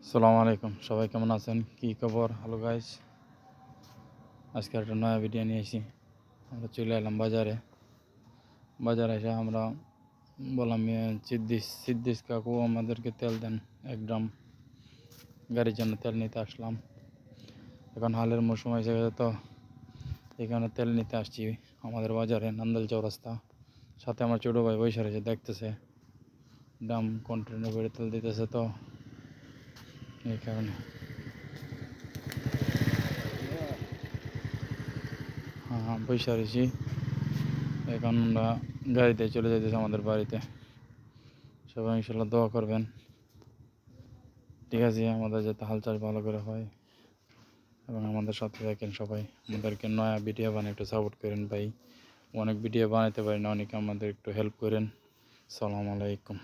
আসসালামু আলাইকুম, সবাই কেমন আছেন? কি খবর? হ্যালো গাইস, আজকে একটা নয়া ভিডিও নিয়ে এসেছি। আমরা চলে এলাম বাজারে এসে আমরা বললাম সিদ্দিস কাকু আমাদেরকে তেল দেন 1 ড্রাম। গাড়ির জন্য তেল নিতে আসলাম। এখন হালের মৌসুম এসে গেছে, তো এখানে তেল নিতে আসছি আমাদের বাজারে নান্দাল চৌরাস্তা। সাথে আমার ছোটো ভাই বৈশা রয়েছে, দেখতেছে ড্রাম কন্টেনার করে তেল দিতেছে, তো এই কারণে বৈশা রয়েছি। এখন আমরা গাড়িতে চলে যেতেছি আমাদের বাড়িতে। সবাই ইনশাল্লাহ দোয়া করবেন, ঠিক আছে? আমাদের যাতে হাল চাষ ভালো করে হয় এবং আমাদের সাথে থাকেন সবাই। আমাদেরকে নয়া ভিডিও বানিয়ে একটু সাপোর্ট করেন ভাই। অনেক ভিডিও বানাতে পারি না, অনেকে আমাদের একটু হেল্প করেন। সালাম আলাইকুম।